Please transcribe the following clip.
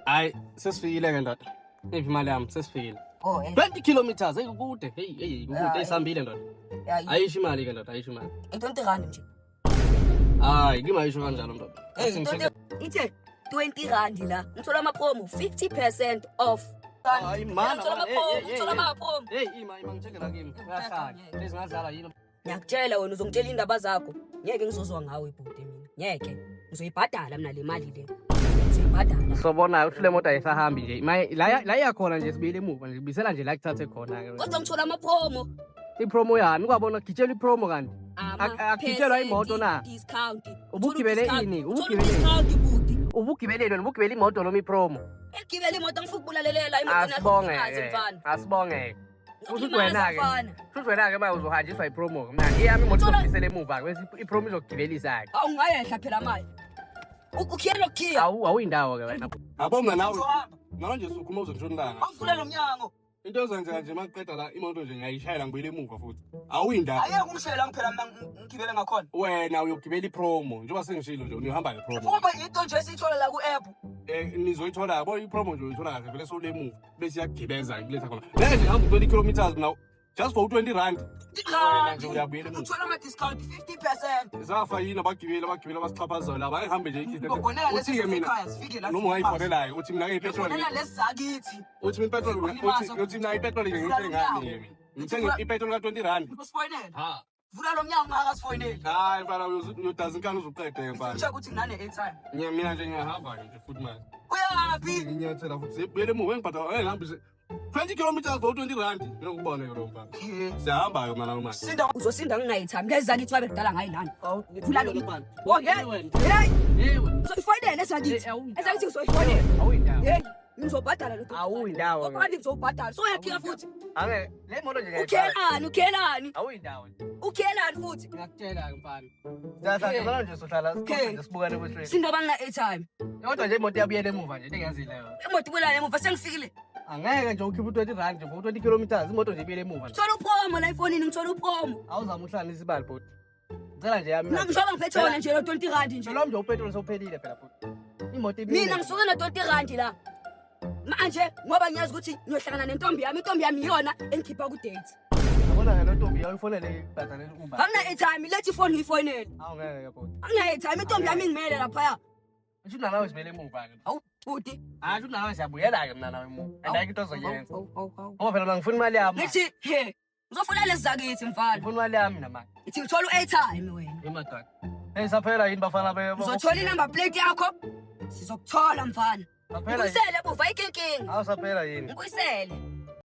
Hayi, sesifikile ke ndoda. Iphi imali yami sesifikile. Oh, 20 kilometers kude. Hey, kude isambile ndoda. Ayisho imali ke ndoda, ayisho imali. 20 rand nje. Hayi, ngimayisho kanjalo ndoda. Ithe 20 rand la. Ngithola ama promo 50% off. Hayi mana. Ngithola ama promo. Hey, ima ngithekela kimi. Uyahlala. Lezi ngazala yini? Ngiyakutshela wena uzongitshela indaba zakho. Ngeke ngizozwa ngawe ibhuti mina. Ngeke. Ngizoyibhadala mina le mali le. Ngizobhadala. Sobona uthi le moto ayisahambi nje. La iyakhona nje sibile emuva nje. Bisela nje la kuthathe khona ke. Kodwa ngithola ama promo. Ipromo yani ukwabona gitshela ipromo kanti. Akugitshelwa imoto na. Discount. Ubugibele ini? Ubugibele. Discount bhuti. Ubugibelelwe ubugibele imoto lo ipromo. Egibele imoto ngifuna ukubulalela imoto Asibonge. mfana. Asibonge. Futhi wena ke manje uzohanjiswa ipromo mina iyami imoto izobisela emuva kwesi ipromo izogibelisa ke. Awungayehla phela manje. Ukhiyela ukhiya. Awuyindawo ke wena. Yabo mna nawe nje sukhuma uzontshontanga. Awuvulele umnyango. Into ezenzeka nje maqeda la imoto nje ngiyayishayela ngibuyele emuva futhi. Awuyindawo. Ayeke ungishayela ngiphela mina ngigibele ngakhona. Wena uyogibela ipromo njengoba sengishilo nje uyahamba ngepromo. Ngoba into nje esithola la ku-app. Nizoyithola yabo ipromo nje uyithola kahle vele sole emuva bese iyagibeza kuletha khona. Leke nje hamba 20 kilometers now just for 20 rand. Wena nje uyabuyela emuva. Uthola ama discount 50%. Zafa yini abagibeli basichaphazayo laba ayihambe nje ikhithe. Ngobonela Uthi ke mina sifike la. noma ungayifonelayo uthi mina ngepetrol. Ngibonela lesakithi. Uthi mina ipetrol uthi mina ipetrol ngiyithenge ngani yimi. Ngithenge ipetrol ka 20 rand. Usifonela. Ha. Vula lo mnyango ngakasifoneli. Hayi mfana uyodazi inkani uzuqede mfana. Ngisho ukuthi nginane airtime. Mina nje ngiyahamba nje futhi manje. Uyaphi? Nginyathela futhi sebuyele emuva engibhadala ngihambise 20 kilometers for 20 rand. Mina ngikubone ke lo mfana. Siyahamba ke mana manje. Sinda uzosinda nginayithime. Ngezakithi babe kudala ngayilana. Vula lo mfana. Oh hey. Hey. Uzoyifonela ezakithi. Ezakithi uzoyifonela. Awuyindawo. Hey. Ngizobhadala lo. Awuyindawo. Kodwa ngizobhadala. So uyakhiya futhi. Ake le moto nje Ukhelani? awuyindawo. Ukhelani futhi? Ngiyakutshela ke mfana. Siyasazana nje sohlala nje sibukane kuhlweni. Sinda bangina airtime. Kodwa nje imoto iyabuyela emuva nje engiyazileyo. Imoto ibulala emuva sengifikile. Angeke nje ukhipha 20 rand nje for 20 kilometers imoto nje ibuyela emuva. Ngithola upromo la ifonini ngithola upromo. Awuzama ukuhlanisa isibali bhuti. Ngicela nje yami. Mina ngishoba ngiphethe wona nje lo 20 rand nje. Lo nje upetrol sewuphelile phela bhuti. Imoto ibuyela. Mina ngisuke na 20 rand la. Manje ngoba ngiyazi ukuthi ngiyohlangana nentombi yami iyona engikhipha ku date. Yabona ke lo ntombi uyayifonela ibhadalele uba. Angina airtime lethi phone ngiyifonela. Awungeke ke bhuti. Angina airtime intombi yami ngimele lapha. Uthi nawe sibele emuva ke. Awu bhuti. Hayi uthi nawe siyabuyela ke mina nawe emuva. Andayike into ozoyenza. Awu. Ngoba phela mangifuna imali yami. Ngithi he uzofuna lezi zakithi mfana. Ngifuna imali yami na manje. Ithi uthola airtime wena. Imadala. Hey saphela yini bafana be. Uzothola inumber plate yakho. Sizokuthola mfana. Saphela. Ngibuyisele buva ikinkingi. Awusaphela yini? Ngibuyisele.